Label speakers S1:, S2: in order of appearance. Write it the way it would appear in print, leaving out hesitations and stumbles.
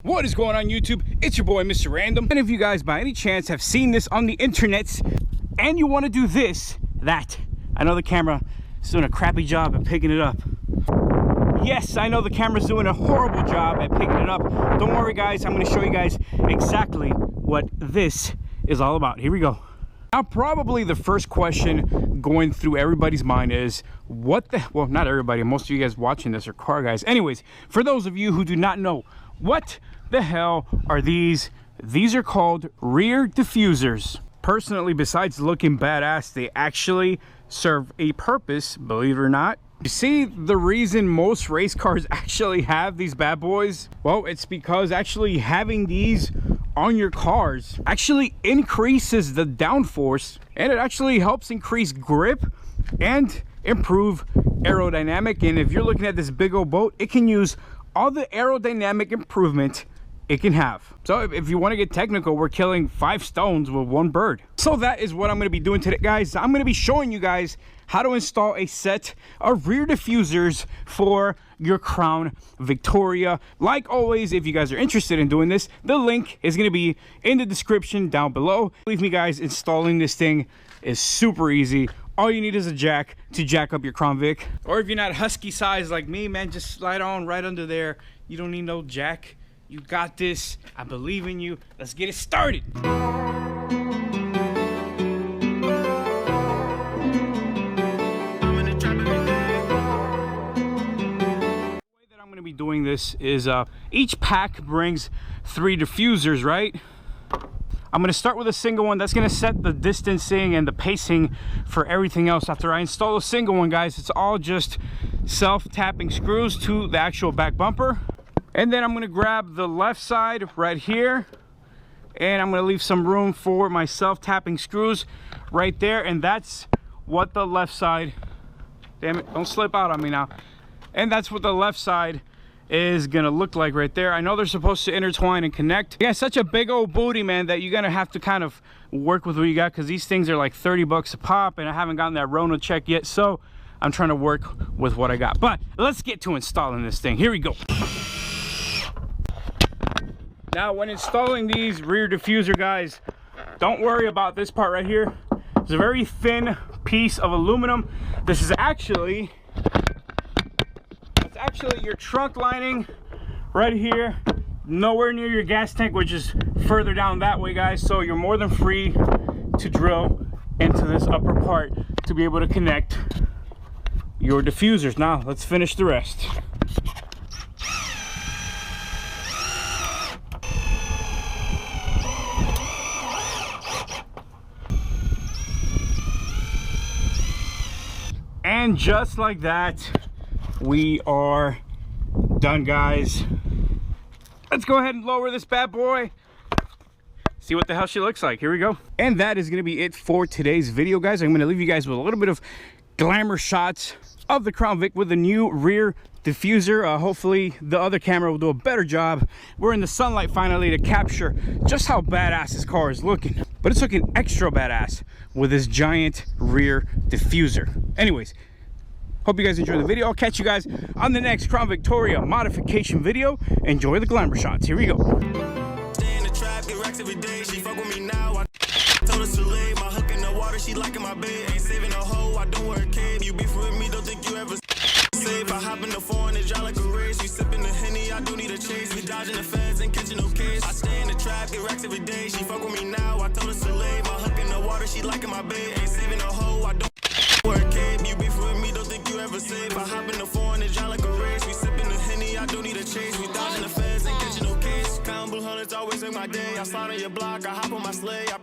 S1: What is going on YouTube? It's your boy Mr. Random. And if you guys by any chance have seen this on the internet and you want to do this, I know the camera is doing a crappy job at picking it up. Yes, I know the camera's doing a horrible job at picking it up. Don't worry guys, I'm going to show you guys exactly what this is all about. Here we go. Now probably the first question going through everybody's mind is well, not everybody, most of you guys watching this are car guys. Anyways, for those of you who do not know, what the hell are these? These are called rear diffusers. Personally, besides looking badass, they actually serve a purpose, believe it or not. You see the reason most race cars actually have these bad boys? Well, it's because actually having these on your cars actually increases the downforce, and it actually helps increase grip and improve aerodynamic. And if you're looking at this big old boat, it can use all the aerodynamic improvement it can have. So if you want to get technical, we're killing 5 stones with 1 bird. So that is what I'm going to be doing today, guys. I'm going to be showing you guys how to install a set of rear diffusers for your Crown Victoria. Like always, if you guys are interested in doing this, the link is going to be in the description down below. Believe me guys, installing this thing is super easy. All you need is a jack to jack up your Crown Vic. Or if you're not husky size like me, man, just slide on right under there. You don't need no jack. You got this. I believe in you. Let's get it started. The way that I'm going to be doing this is each pack brings 3 diffusers, right? I'm going to start with a single one. That's going to set the distancing and the pacing for everything else. After I install a single one, guys, it's all just self-tapping screws to the actual back bumper. And then I'm going to grab the left side right here, and I'm going to leave some room for my self-tapping screws right there. And that's what the left side, damn it, don't slip out on me now. And that's what the left side is gonna look like right there. I know they're supposed to intertwine and connect. You got such a big old booty, man, that you're gonna have to kind of work with what you got, because these things are like 30 bucks a pop, and I haven't gotten that Rona check yet, so I'm trying to work with what I got. But let's get to installing this thing. Here we go. Now when installing these rear diffuser, guys, don't worry about this part right here. It's a very thin piece of aluminum. This is actually your trunk lining right here, nowhere near your gas tank, which is further down that way, guys. So you're more than free to drill into this upper part to be able to connect your diffusers. Now let's finish the rest. And just like that, we are done, guys. Let's go ahead and lower this bad boy, see what the hell she looks like. Here we go. And that is going to be it for today's video, guys. I'm going to leave you guys with a little bit of glamour shots of the Crown Vic with the new rear diffuser. Hopefully the other camera will do a better job. We're in the sunlight finally to capture just how badass this car is looking, but it's looking extra badass with this giant rear diffuser. Anyways, hope you guys enjoyed the video. I'll catch you guys on the next Crown Victoria modification video. Enjoy the glamour shots. Here we go.
S2: Stay in the trap, get racks every day. She fuck with me now. I told her to lay my hook in the water. She liking my bed. Ain't saving a hoe. I don't wear a cape. You beef with me, don't think you ever safe. I hop in the foreign and drive like a race. We sipping the Henny. I do need a chase. We dodging the feds and catching no case. I stay in the trap, get racks every day. She fuck with me now. I told her to lay my hook in the water. She liking my bed. Ain't saving a hoe. I don't wear a cape. You beef with me, don't think you ever safe. I hop in the foreign and drive like a race. We sipping the Henny, I don't need a chase. We dodging the feds and catching no case. Count blue hundreds always make my day. I slide on your block, I hop on my sleigh. I